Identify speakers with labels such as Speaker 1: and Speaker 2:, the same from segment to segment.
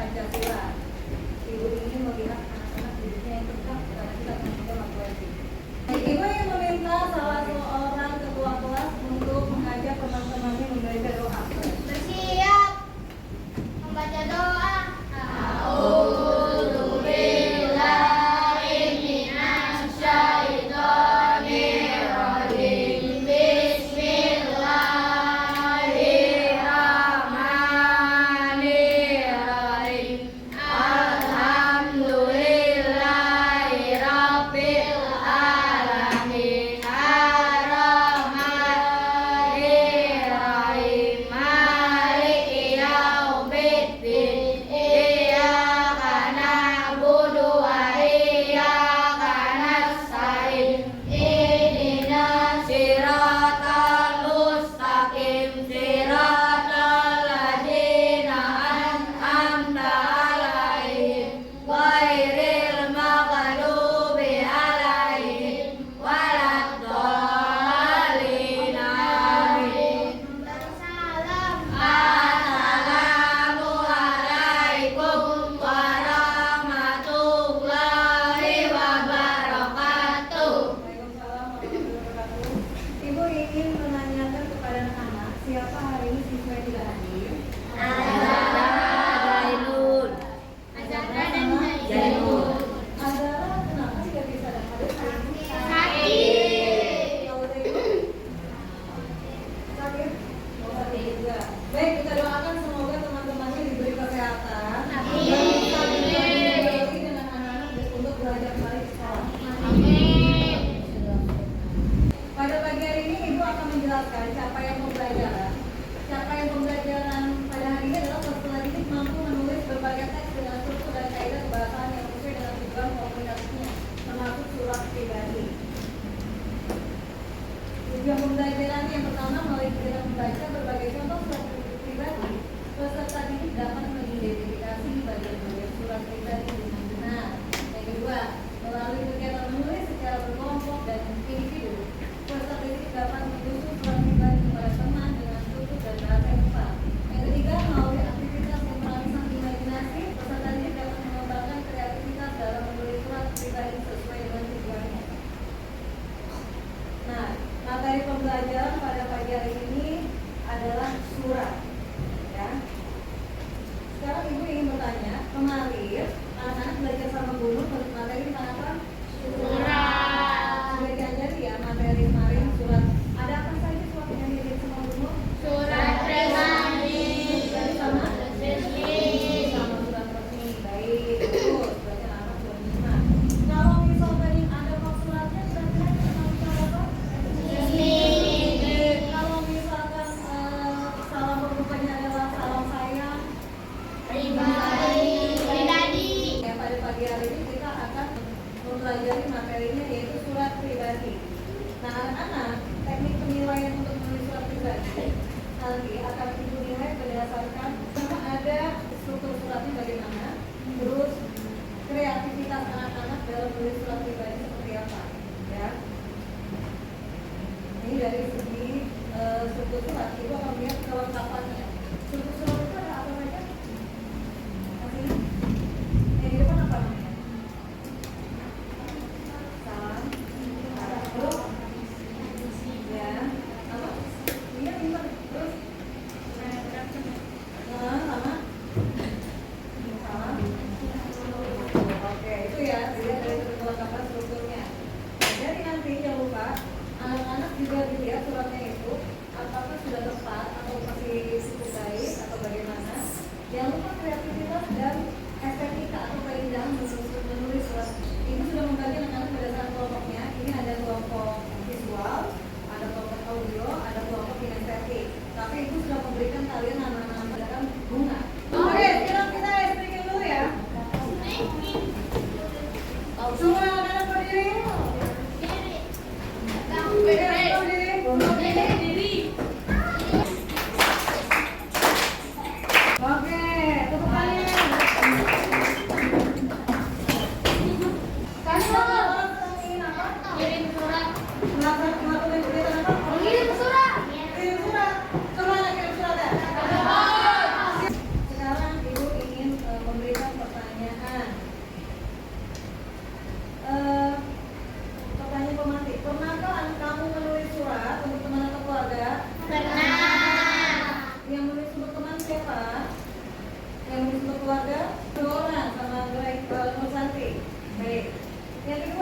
Speaker 1: Pancasila. Ibu ingin melihat anak-anak hidupnya yang tegak karena kita punya wajib. Ibu yang meminta salah seorang ketua kelas untuk mengajak teman-temannya membaca doa.
Speaker 2: Bersiap membaca doa. Bismillahirrahmanirrahim.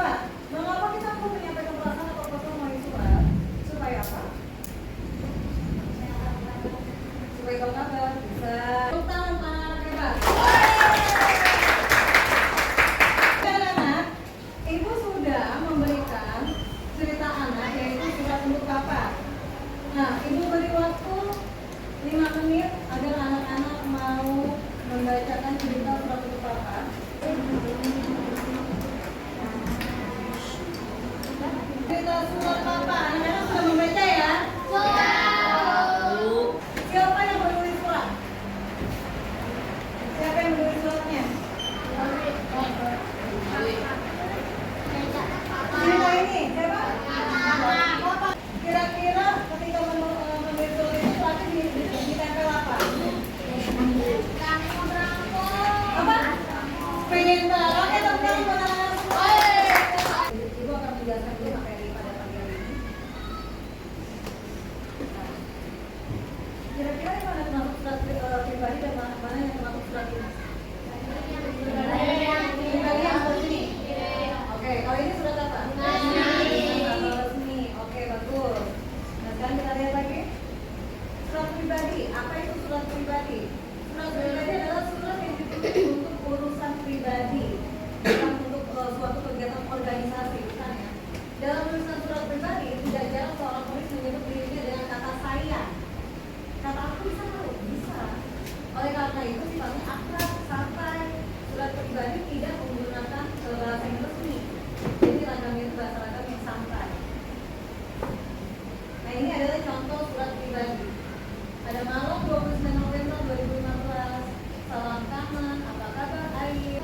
Speaker 1: Coba, mengapa kita perlu menyampaikan perasaan atau pesan melalui surat? Supaya apa? Supaya tahu kabar. Bisa. Tepuk tangan untuk anak-anak hebat. Anak-anak, ibu sudah memberikan cerita anak yaitu surat untuk papa. Nah, ibu beri waktu 5 menit agar anak-anak mau membacakan cerita surat untuk papa. Cerita surat papa, anak-anak sudah membaca ya? Siapa yang menulis surat? Siapa yang menulis suratnya? Cerita ini, siapa? Kira-kira ketika menulis surat itu suratnya ditempel apa? Apa? Pengen banget. Oke, teman-teman buat anak-anak semua. Ibu akan menjelaskan dulu materi pada pagi hari ini. Kira-kira yang mana termasuk surat pribadi dan mana yang termasuk surat dinas? Pribadi yang resmi. Oke, kalau ini surat apa? Resmi. Oke, bagus. Nah, sekarang kita lihat lagi. Surat pribadi. Apa itu surat pribadi? Surat pribadi adalah surat yang ditulis untuk urusan pribadi, bukan untuk suatu kegiatan organisasi, bukan ya. Dalam urusan surat pribadi, tidak jarang seorang penulis menyebut dirinya dengan kata saya. Kata aku bisa tahu? Bisa. Oleh karena itu sifatnya akrab, santai. Surat pribadi tidak menggunakan bahasa yang resmi. Jadi ragamnya itu bahasa ragam yang santai. Nah, ini adalah contoh surat pribadi. Ada malam 29 November 2015. Salam kangen, apa kabar Air?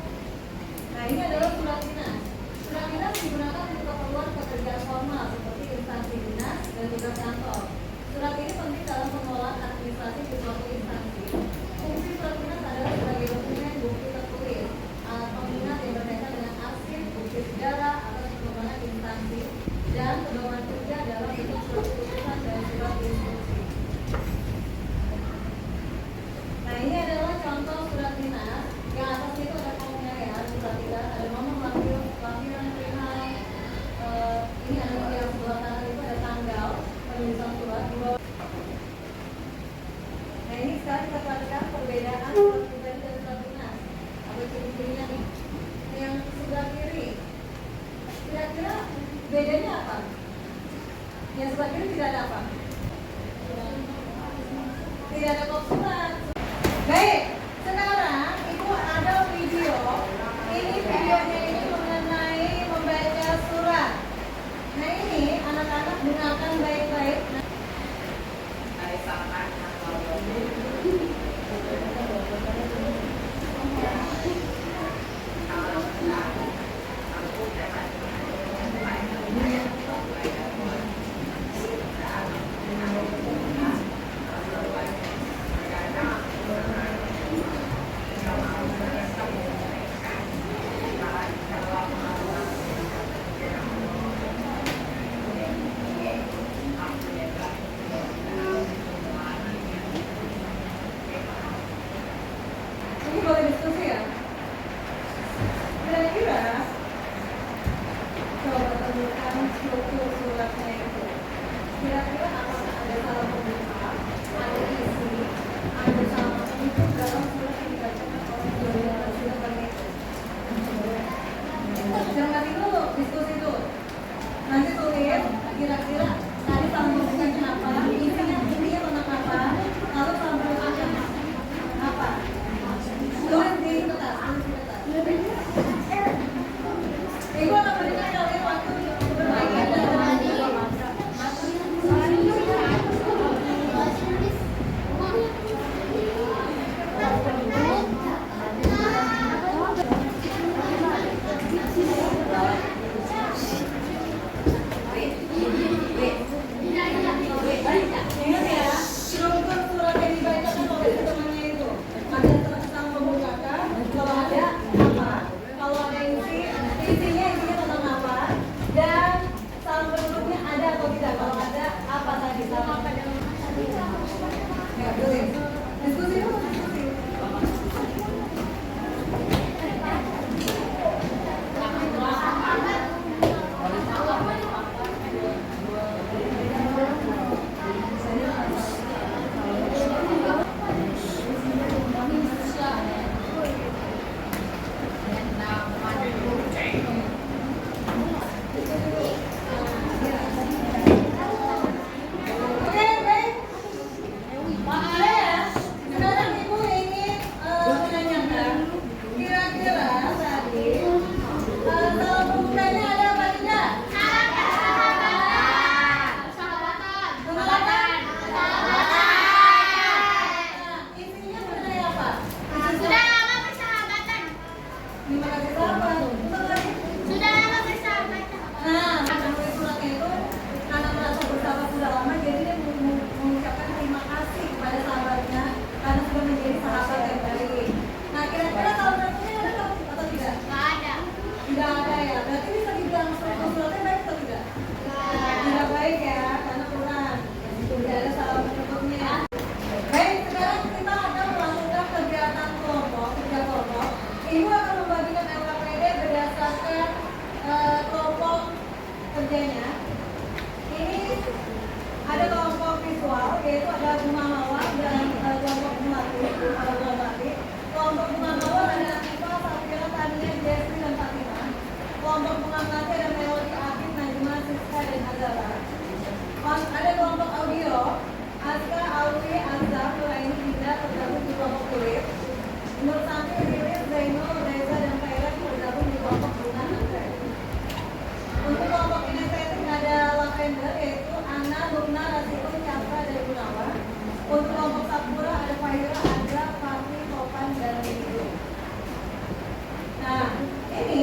Speaker 1: Nah, ini adalah surat dinas. Surat dinas digunakan untuk keperluan pekerjaan formal seperti instansi dinas dan tugas kantor. Surat ini penting dalam pengelolaan administrasi di suatu instansi. Fungsi surat dinas adalah sebagai dokumen bukti tertulis, alat pengingat yang berkaitan dengan arsip, bukti sejarah atau perkembangan instansi, dan pedoman kerja dalam bentuk surat keputusan dan surat instruksi. Nah, ini adalah contoh surat dinas. Yang atasnya itu ada kolomnya ya, diperhatikan ada nomor lahiran perihal. Ini ada yang sebelah kanan itu ada tanggal penulisan surat di bawah. Nah, ini sekarang kita perhatikan perbedaan surat pribadi dan surat dinas. Apa ciri-cirinya nih? Yang sebelah kiri, kira-kira bedanya apa? Yang sebelah kiri tidak ada apa? Tidak ada kop surat. Baik, sekarang itu ada video. Ini videonya ini mengenai membaca surat. Nah, ini anak-anak dengarkan baik-baik. Terima kasih sahabat. Betul lagi.
Speaker 2: Sudah lama bersahabat.
Speaker 1: Nah, menulis suratnya itu karena merasa bersahabat sudah lama, jadi dia mengucapkan terima kasih kepada sahabatnya karena sudah menjadi sahabat yang baik. Nah, kira-kira kalau tentunya ada atau tidak?
Speaker 2: Nggak ada.
Speaker 1: Tidak ada ya. Berarti bisa dibilang suratnya baik atau tidak? Tidak baik ya, karena kurang. Tidak ada salah menutupnya. Baik, sekarang kita akan melakukan kegiatan kelompok, kerja kelompok. Ibu akan membagikan LKPD berdasarkan kelompok kerjanya. Ini ada kelompok visual, yaitu ada bunga mawar dan kelompok bunga batik. Kelompok bunga mawar ada Atifa, Safira, Tania, Jeffrey, dan Fatima. Kelompok bunga melati ada Melody, Afif, Najma, Siska, dan Azara. Ada kelompok audio, Aska, Alwi, Azhar, Nuraini, Indra tergabung di kelompok kulit. Nur Santi, Riris, Zainul, Reza, dan Kaira tergabung di kelompok bunga anggrek. Untuk kelompok kinestetik ada Lavender, yaitu Ana, Luna, Rasiko, Cakra, dan Gunawan. Untuk kelompok Sapura ada Fahira, Andra, Fatih, Topan, dan Rindu. Nah, ini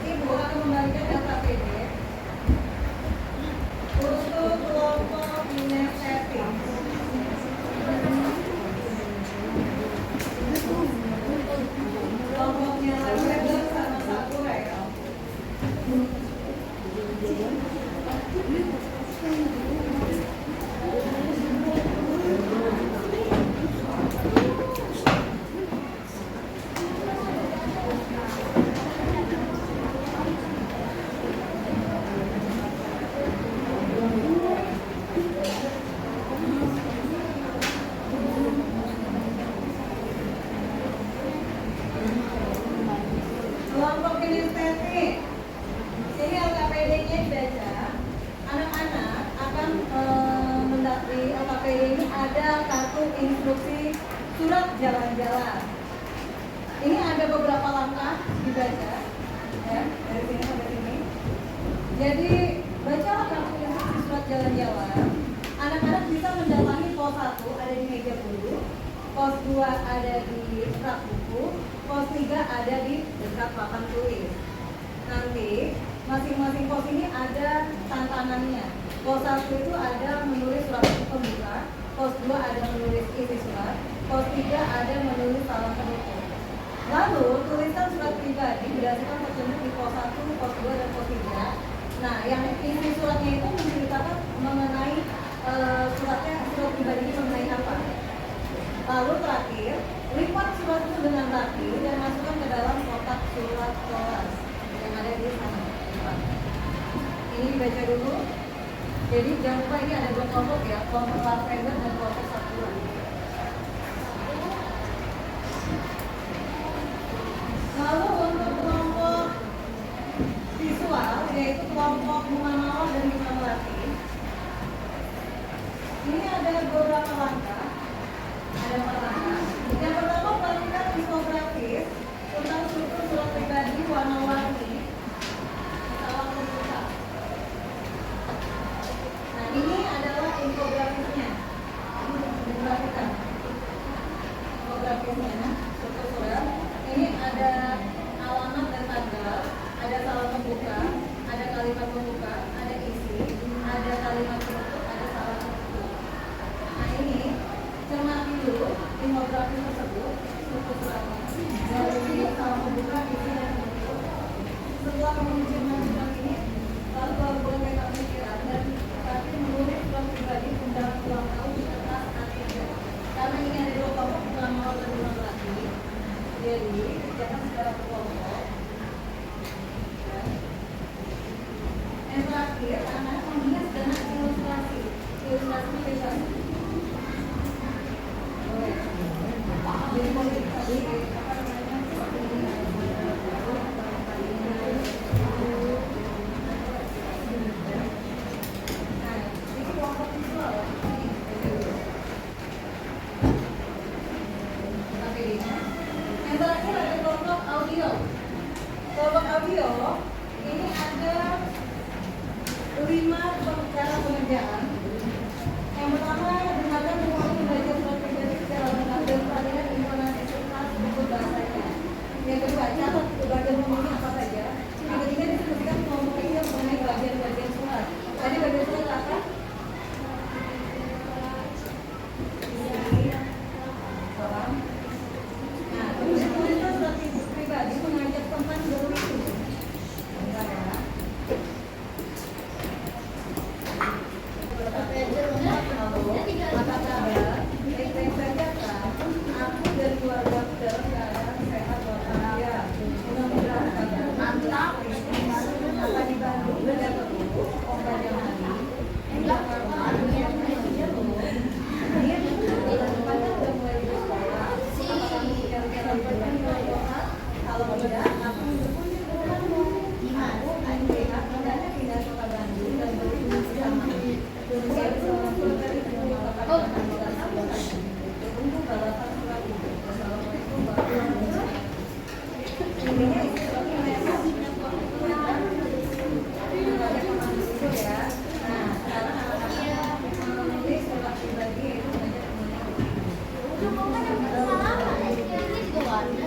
Speaker 1: Ibu akan membagikan LKPD untuk kelompok kinestetik. Kelompoknya Lavender sama Sapura ya. Kelompok kinestetik. Ini LKPD-nya dibaca. Anak-anak akan mendapati LKPD ini ada kartu instruksi surat jalan-jalan. Ini ada beberapa langkah dibaca, ya, dari sini sampai sini. Jadi bacalah kartu instruksi surat jalan-jalan. Anak-anak bisa mendatangi pos 1 ada di meja guru, pos 2 ada di rak buku, pos 3 ada di dekat papan tulis. Nanti masing-masing pos ini ada tantangannya. Pos 1 itu ada menulis surat pembuka, pos 2 ada menulis isi surat, pos 3 ada menulis salam penutup. Lalu tuliskan surat pribadi berdasarkan petunjuk di pos 1, pos 2, dan pos 3. Nah, yang isi suratnya itu menceritakan mengenai surat pribadi ini mengenai apa. Lalu terakhir, lipat surat itu dengan rapi dan masukkan ke dalam kotak surat kelas yang ada di sana. Ini dibaca dulu. Jadi jangan lupa ini ada dua kelompok ya, kelompok Lavender dan kelompok Sakura. Lalu untuk kelompok visual, yaitu kelompok bunga mawar dan bunga melati. Ini ada beberapa langkah. Ada 4 langkah. Yang pertama, melakukan infografis tentang struktur surat pribadi warna-warni salam pembuka. Nah, ini adalah infografisnya. Infografisnya. Struktur surat. Ini ada alamat dan tanggal, ada salam pembuka, ada kalimat pembuka, ada isi, ada kalimat penutup, ada salam penutup. Nah, ini cermati dulu infografis tersebut, struktur suratnya. Dari salam pembuka, isi, dan penutup. Setelah kamu mencermati surat ini, lalu baru boleh pegang pikiran dan terakhir menulis surat pribadi undangan ulang tahun di kertas A3. Karena ini ada dua kelompok, bunga mawar dan bunga melati. Jadi, kerjakan secara berkelompok. Yang terakhir, anak-anak menghias dengan ilustrasi. Ilustrasinya bebas. Jadi politik tadi, apa namanya? Seperti ini. Nah, ini kelompok visual. Yang terakhir ada kelompok audio. Kelompok audio ini ada 5 cara pengerjaan. Yang pertama, dengarkan semua membaca surat pribadi secara lengkap dan perhatikan intonasi serta struktur bahasanya. Yang kedua, catat baca aku ngomong ini mengenai bagian-bagian surat. Tadi bagian surat apa? Salam. Nah, terus itu surat pribadi mengajak teman begitu. Bentar ya. Halo, apa kabar? Baik-baik saja kan? Aku dan keluargaku dalam keadaan sehat walafiat. Mudah-mudahan kabar mantap. Apa di Bandung udah ketemu? Oh, banyak lagi. Di Jakarta ada yang lainnya loh. Dia bulan depannya udah mulai di sekolah. Apa kamu kira-kira bulan depan? Kalau tidak, aku mendukung di rumahmu. Aku Andrea hendaknya pindah ke Bandung dan berhubung sama menjadi seorang pemberi di kota tunggu balasan surat itu. Assalamualaikum warahmatullahi wabarakatuh. Intinya itu suratnya memang banyak menulis itu ya. Nah, sekarang anak-anak menulis surat pribadi yaitu mengajak temannya.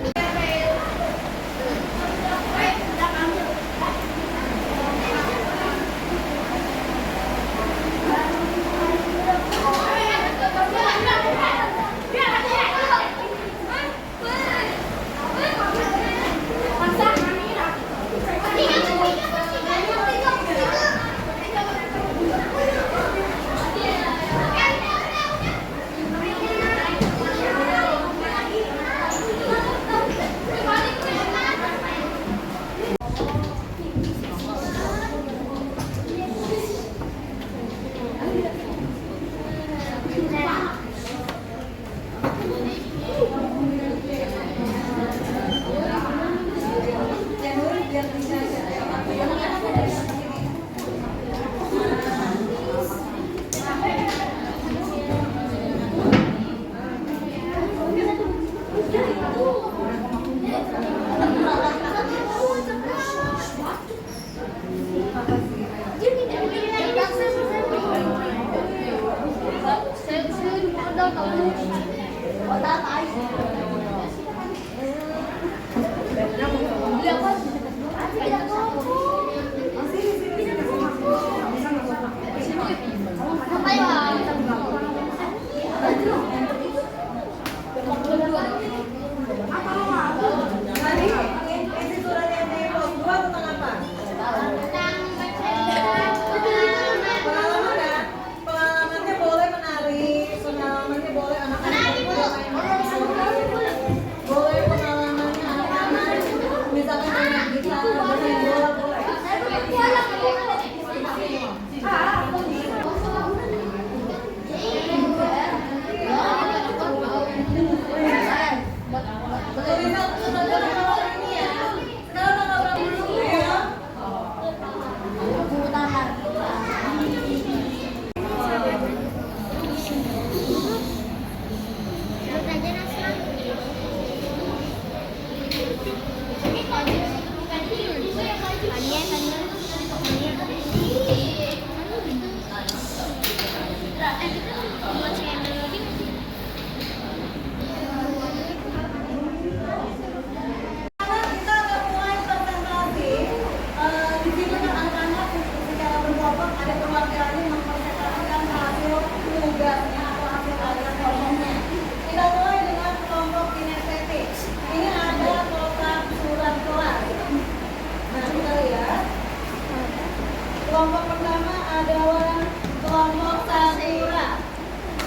Speaker 1: Kelompok pertama adalah kelompok Sakura.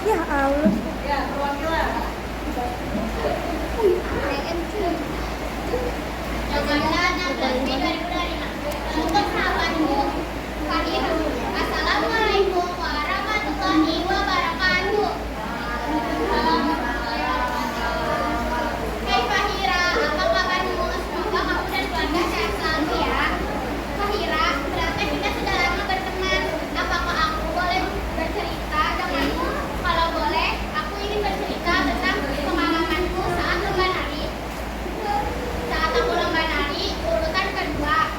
Speaker 2: Ya Allah.
Speaker 1: Ya, perwakilan.
Speaker 2: Tanggal 16 Mei 2025. Untuk sahabatku, Fahira. Assalamualaikum warahmatullahi wabarakatuh. Hai Fahira, apa kabarmu? Semoga kamu dan keluarga sehat selalu ya. Fahira, berarti kita sudah lama berteman. Apakah aku boleh bercerita denganmu? Kalau boleh, aku ingin bercerita tentang pengalamanku saat lomba nari. Saat aku lomba nari, urutan kedua.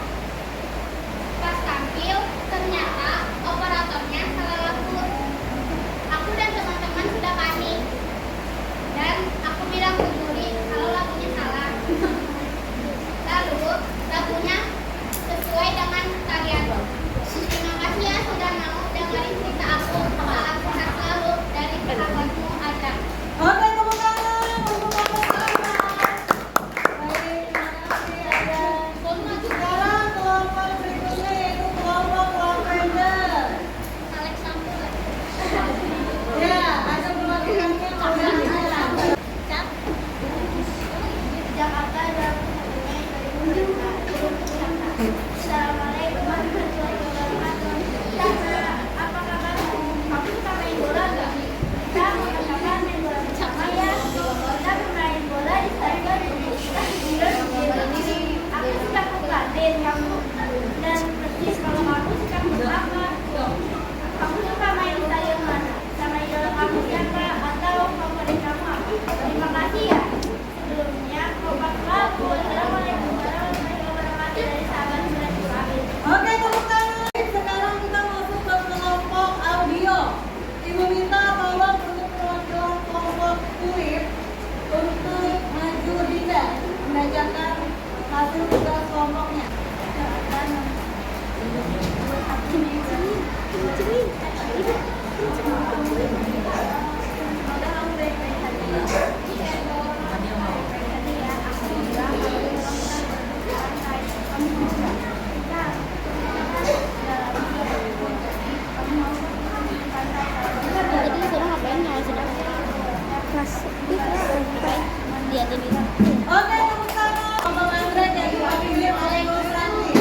Speaker 2: Assalamualaikum warahmatullahi wabarakatuh. Tanya, apa kabarmu? Kamu suka main bola nggak? Kita mau kapan main bola bersama ya? Kita bermain bola di stadion Universitas Indonesia. Aku suka pelatih kamu dan persis kalau kamu suka apa? Kamu suka main di stadion mana? Sama idola kamu siapa? Atau favorit kamu apa? Terima kasih ya. Sebelumnya, kompak lagu. Assalamualaikum warahmatullahi wabarakatuh dari sahabat Surat Suhaib.
Speaker 1: Oke, tepuk tangan. Sekarang kita masuk ke kelompok audio. Ibu minta tolong untuk perwakilan kelompok kulit untuk maju tidak menanyakan hasil tugas kelompoknya. Semoga kamu baik-baik saja.
Speaker 2: Tadi sudah ngapain ya? Sudah kelas liatin itu.
Speaker 1: Oke, tepuk tangan. Kelompok Android yang diwakili oleh Ibu Santi.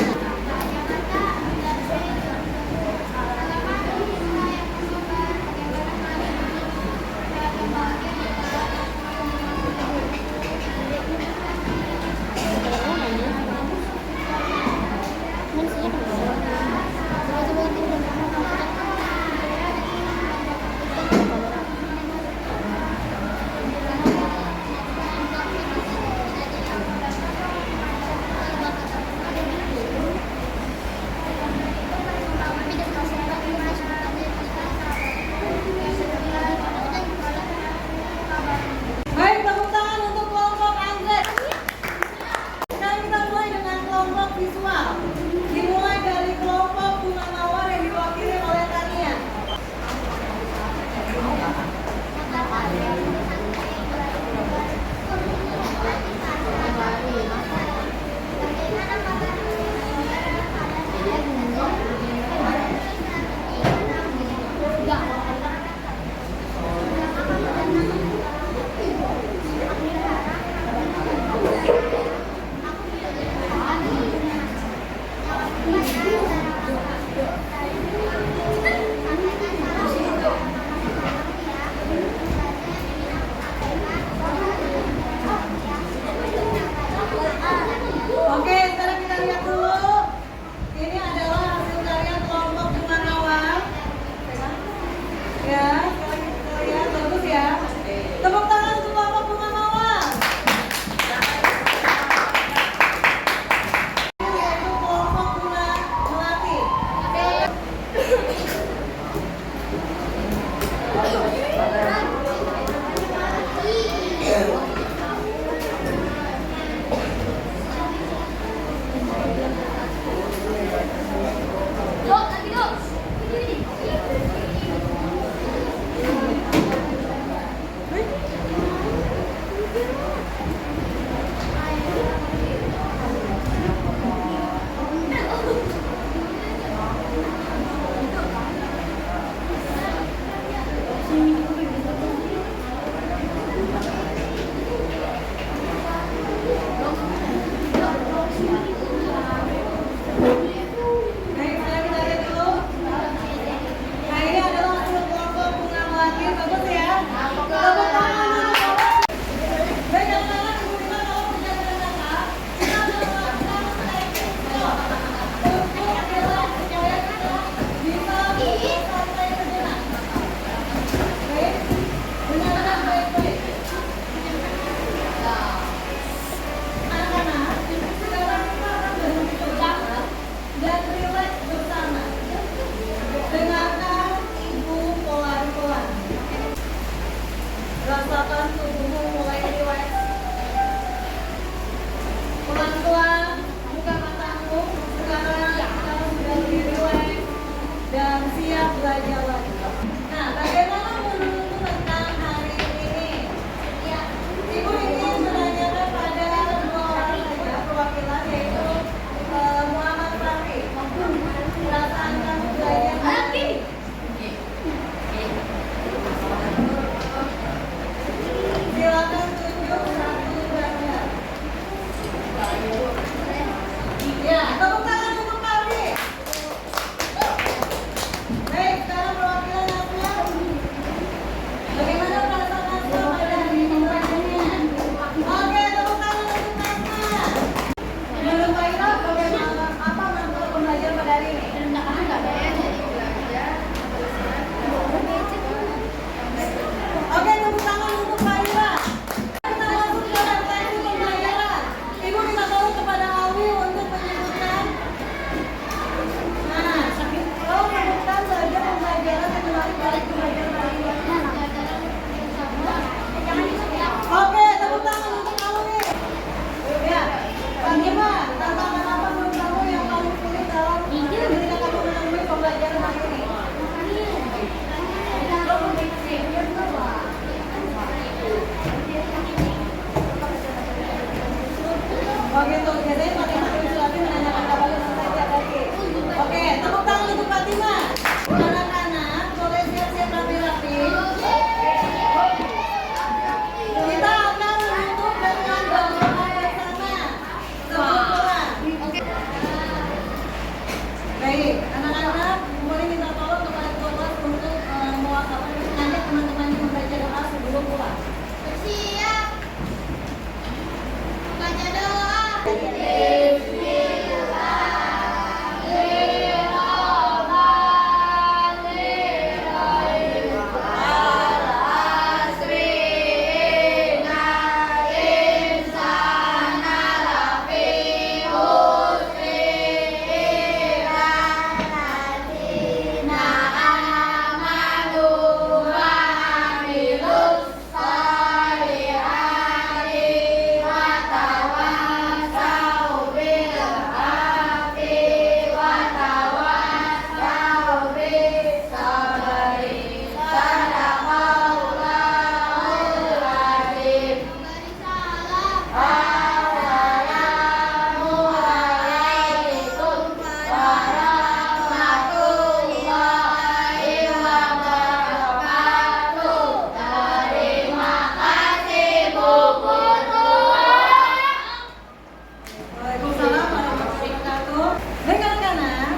Speaker 1: Waalaikumsalam warahmatullahi wabarakatuh. Baik anak-anak,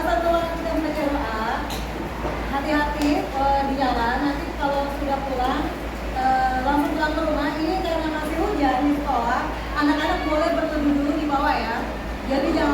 Speaker 1: setelah kita membaca doa, hati-hati di jalan. Nanti kalau sudah pulang, langsung pulang ke rumah. Ini karena masih hujan di sekolah, anak-anak boleh berteduh dulu di bawah ya. Jadi jangan